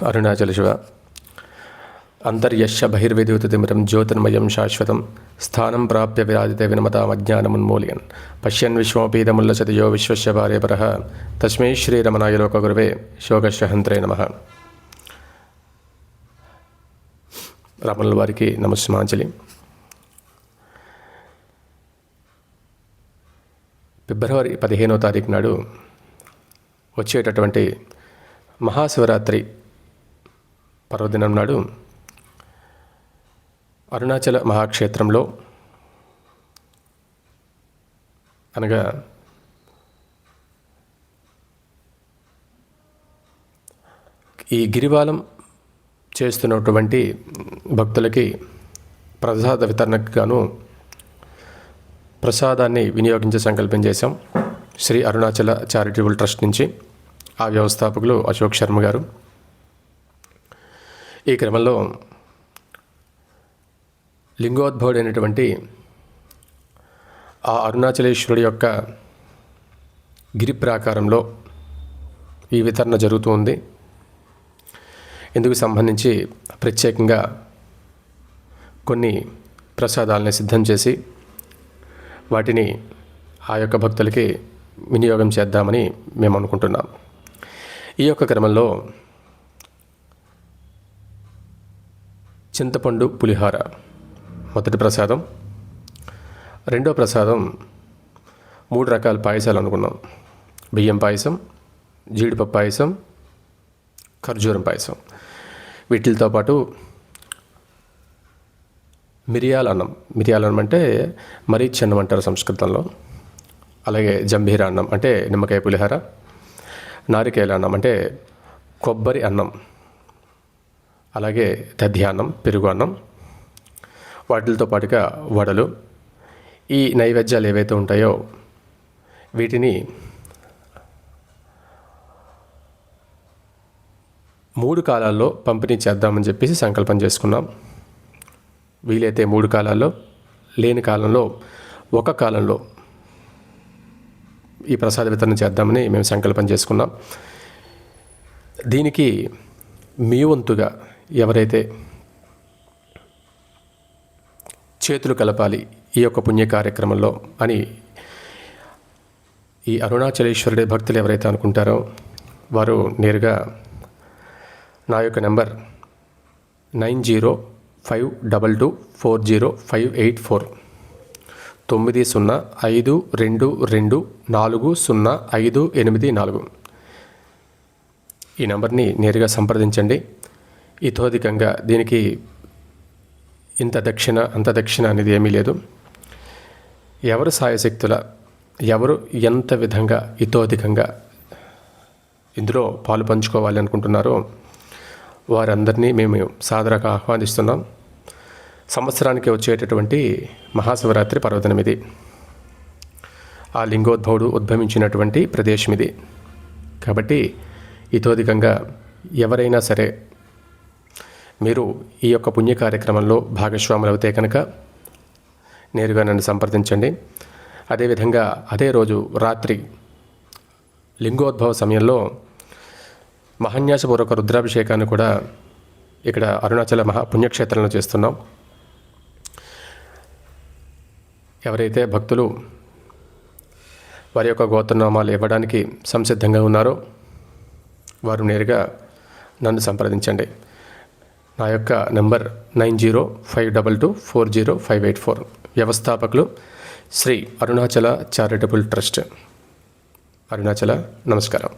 అరుణాచల శివ. అంతర్యశ బహిర్విద్యుతిమిరం జ్యోతిర్మయం శాశ్వతం స్థానం ప్రాప్య విరాజితే వినమతామజ్ఞానమున్మూలయన్ పశ్యన్ విశ్వమపీదముల్లసతి యో విశ్వస్య భార్యపరః తస్మై శ్రీరమణాయ లోకగురవే శోకశహంత్రే నమః. రమణుల వారికి నమస్సుమాంజలి. ఫిబ్రవరి 15వ తారీఖు నాడు వచ్చేటటువంటి మహాశివరాత్రి పర్వదినం నాడు అరుణాచల మహాక్షేత్రంలో, అనగా ఈ గిరివాలం చేస్తున్నటువంటి భక్తులకి ప్రసాద వితరణకు గాను ప్రసాదాన్ని వినియోగించే సంకల్పం చేశాం. శ్రీ అరుణాచల చారిటబుల్ ట్రస్ట్ నుంచి ఆ వ్యవస్థాపకులు అశోక్ శర్మ గారు. ఈ క్రమంలో లింగోద్భవుడైనటువంటి ఆ అరుణాచలేశ్వరుడి యొక్క గిరి ప్రాకారంలో ఈ వితరణ జరుగుతూ ఉంది. ఇందుకు సంబంధించి ప్రత్యేకంగా కొన్ని ప్రసాదాలని సిద్ధం చేసి వాటిని ఆ యొక్క భక్తులకి వినియోగం చేద్దామని మేము అనుకుంటున్నాం. ఈ యొక్క క్రమంలో చింతపండు పులిహార మొదటి ప్రసాదం, రెండో ప్రసాదం 3 రకాల పాయసాలు అనుకున్నాం. బియ్యం పాయసం, జీడిపప్పు పాయసం, ఖర్జూరం పాయసం. వీటితో పాటు మిరియాల అన్నం అంటే మరీచి అన్నం అంటారు సంస్కృతంలో. అలాగే జంభీర అన్నం అంటే నిమ్మకాయ పులిహార, నారికేల అన్నం అంటే కొబ్బరి అన్నం, అలాగే దధ్యాన్నం, పెరుగు అన్నం, వాటితో పాటుగా వడలు. ఈ నైవేద్యాలు ఏవైతే ఉంటాయో వీటిని 3 కాలాల్లో పంపిణీ చేద్దామని చెప్పేసి సంకల్పం చేసుకున్నాం. వీలైతే 3 కాలాల్లో, లేని కాలంలో 1 కాలంలో ఈ ప్రసాద వితరణ చేద్దామని మేము సంకల్పం చేసుకున్నాం. దీనికి మీ వంతుగా ఎవరైతే చేతులు కలపాలి ఈ యొక్క పుణ్య కార్యక్రమంలో అని ఈ అరుణాచలేశ్వరుడి భక్తులు ఎవరైతే అనుకుంటారో వారు నేరుగా నా యొక్క నెంబర్ 9052240584 9052240584 ఈ నెంబర్ని నేరుగా సంప్రదించండి. ఇతోధికంగా దీనికి ఇంత దక్షిణ అంత దక్షిణ అనేది ఏమీ లేదు. ఎవరు సాయశక్తుల, ఎవరు ఎంత విధంగా ఇతోధికంగా ఇందులో పాలు పంచుకోవాలి అనుకుంటున్నారో వారందరినీ మేము సాదరంగా ఆహ్వానిస్తున్నాం. సంవత్సరానికి వచ్చేటటువంటి మహాశివరాత్రి పర్వదినం ఇది. ఆ లింగోద్భవుడు ఉద్భవించినటువంటి ప్రదేశం ఇది. కాబట్టి ఇతోధికంగా ఎవరైనా సరే మీరు ఈ యొక్క పుణ్య కార్యక్రమంలో భాగస్వాములు అవుతే కనుక నేరుగా నన్ను సంప్రదించండి. అదేవిధంగా అదే రోజు రాత్రి లింగోద్భవ సమయంలో మహాన్యాసపూర్వక రుద్రాభిషేకాన్ని కూడా ఇక్కడ అరుణాచల పుణ్యక్షేత్రంలో చేస్తున్నాం. ఎవరైతే భక్తులు వారి యొక్క గోత్రనామాలు ఇవ్వడానికి సంసిద్ధంగా ఉన్నారో వారు నేరుగా నన్ను సంప్రదించండి. నా యొక్క నెంబర్ 9052240584. వ్యవస్థాపకులు శ్రీ అరుణాచల చారిటబుల్ ట్రస్ట్, అరుణాచల. నమస్కారం.